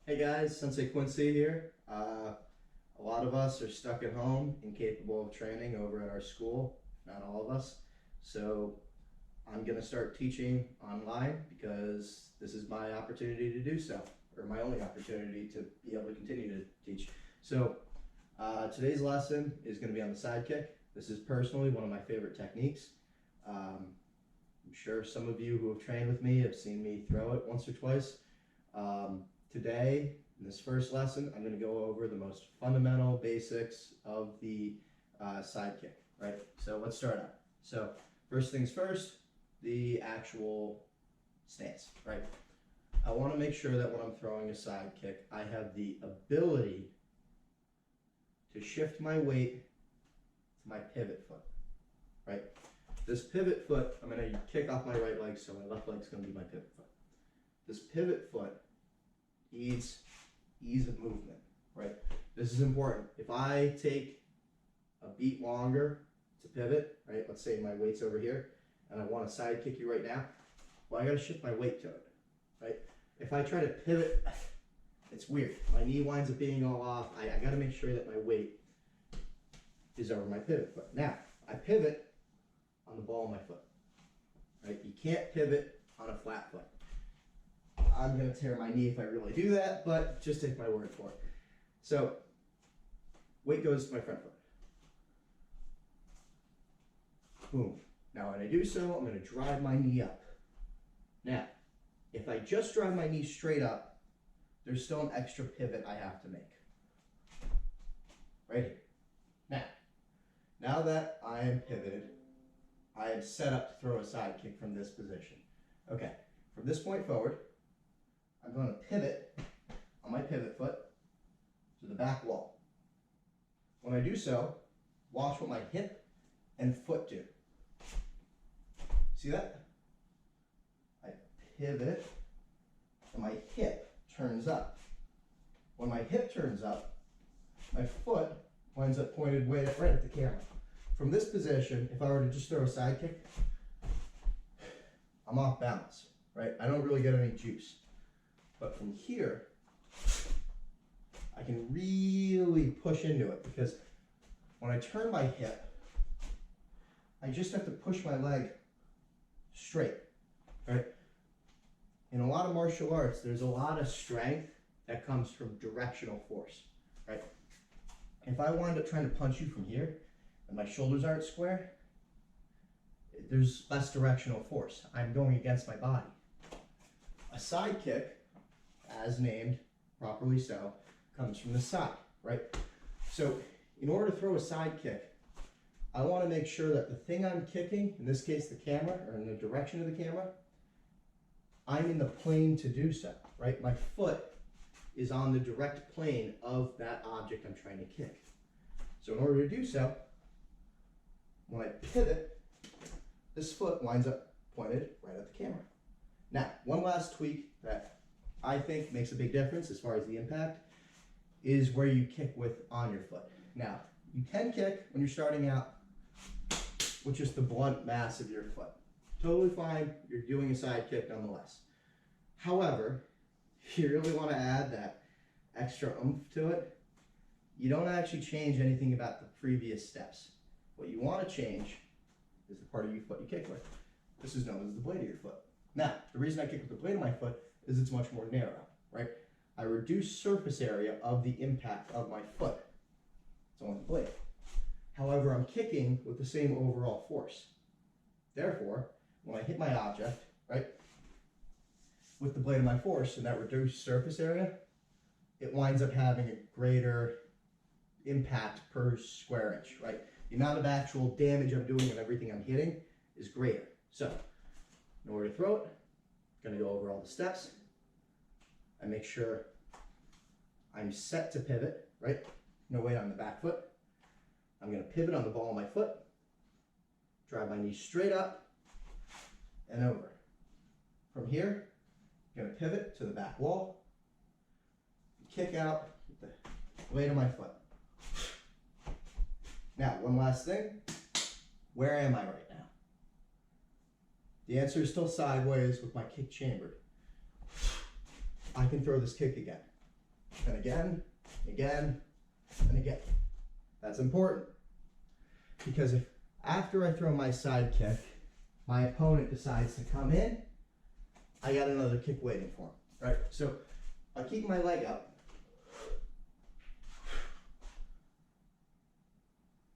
Hey guys, Sensei Quincy here. A lot of us are stuck at home, incapable of training over at our school, not all of us. So I'm gonna start teaching online because this is my opportunity to do so, or my only opportunity to be able to continue to teach. So today's lesson is gonna be on the Sidekick. This is personally one of my favorite techniques. I'm sure some of you who have trained with me have seen me throw it once or twice. Today, in this first lesson, I'm going to go over the most fundamental basics of the Sidekick, right? So let's start out. So first things first, the actual stance, right? I want to make sure that when I'm throwing a Sidekick, I have the ability to shift my weight to my pivot foot, right? This pivot foot, I'm going to kick off my right leg, so my left leg's going to be my pivot foot. This pivot foot needs ease of movement, right? This is important. If I take a beat longer to pivot, right? Let's say my weight's over here, and I want to side kick you right now. Well, I got to shift my weight to it, right? If I try to pivot, it's weird. My knee winds up being all off. I got to make sure that my weight is over my pivot foot. Now, I pivot on the ball of my foot, right? You can't pivot on a flat foot. I'm going to tear my knee if I really do that, but just take my word for it. So, weight goes to my front foot. Boom. Now when I do so, I'm going to drive my knee up. Now, if I just drive my knee straight up, there's still an extra pivot I have to make. Right here. Now that I am pivoted, I am set up to throw a side kick from this position. Okay, from this point forward, I'm going to pivot on my pivot foot to the back wall. When I do so, watch what my hip and foot do. See that? I pivot and my hip turns up. When my hip turns up, my foot winds up pointed right at the camera. From this position, if I were to just throw a side kick, I'm off balance, right? I don't really get any juice. But from here, I can really push into it because when I turn my hip, I just have to push my leg straight, right? In a lot of martial arts, there's a lot of strength that comes from directional force, right? If I wind up trying to punch you from here and my shoulders aren't square, there's less directional force. I'm going against my body. A side kick, as named, properly so, comes from the side, right? So in order to throw a side kick, I want to make sure that the thing I'm kicking, in this case the camera, or in the direction of the camera, I'm in the plane to do so, right? My foot is on the direct plane of that object I'm trying to kick. So in order to do so, when I pivot, this foot winds up pointed right at the camera. Now, one last tweak that I think makes a big difference as far as the impact is where you kick with on your foot. Now, you can kick when you're starting out with just the blunt mass of your foot. Totally fine, you're doing a side kick nonetheless. However, if you really want to add that extra oomph to it, you don't actually change anything about the previous steps. What you want to change is the part of your foot you kick with. This is known as the blade of your foot. Now, the reason I kick with the blade of my foot is it's much more narrow, right? I reduce surface area of the impact of my foot. It's only the blade. However, I'm kicking with the same overall force. Therefore, when I hit my object, right, with the blade of my force and that reduced surface area, it winds up having a greater impact per square inch, right? The amount of actual damage I'm doing and everything I'm hitting is greater. So, in order to throw it, I'm going to go over all the steps. I make sure I'm set to pivot, right? No weight on the back foot. I'm going to pivot on the ball of my foot, drive my knee straight up and over. From here, I'm going to pivot to the back wall, kick out with the blade of my foot. Now, one last thing. Where am I right now? The answer is still sideways with my kick chambered. I can throw this kick again. and again, again, and again. That's important because if after I throw my side kick, my opponent decides to come in, I got another kick waiting for him, right? So I keep my leg up.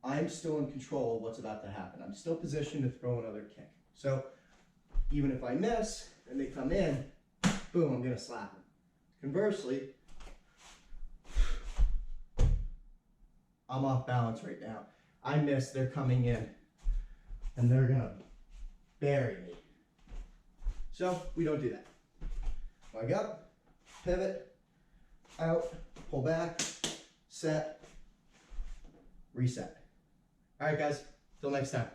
I'm still in control of what's about to happen. I'm still positioned to throw another kick. So even if I miss and they come in, boom, I'm gonna slap them. Conversely, I'm off balance right now. I miss, they're coming in, and they're gonna bury me. So we don't do that. Leg up, pivot, out, pull back, set, reset. All right, guys, till next time.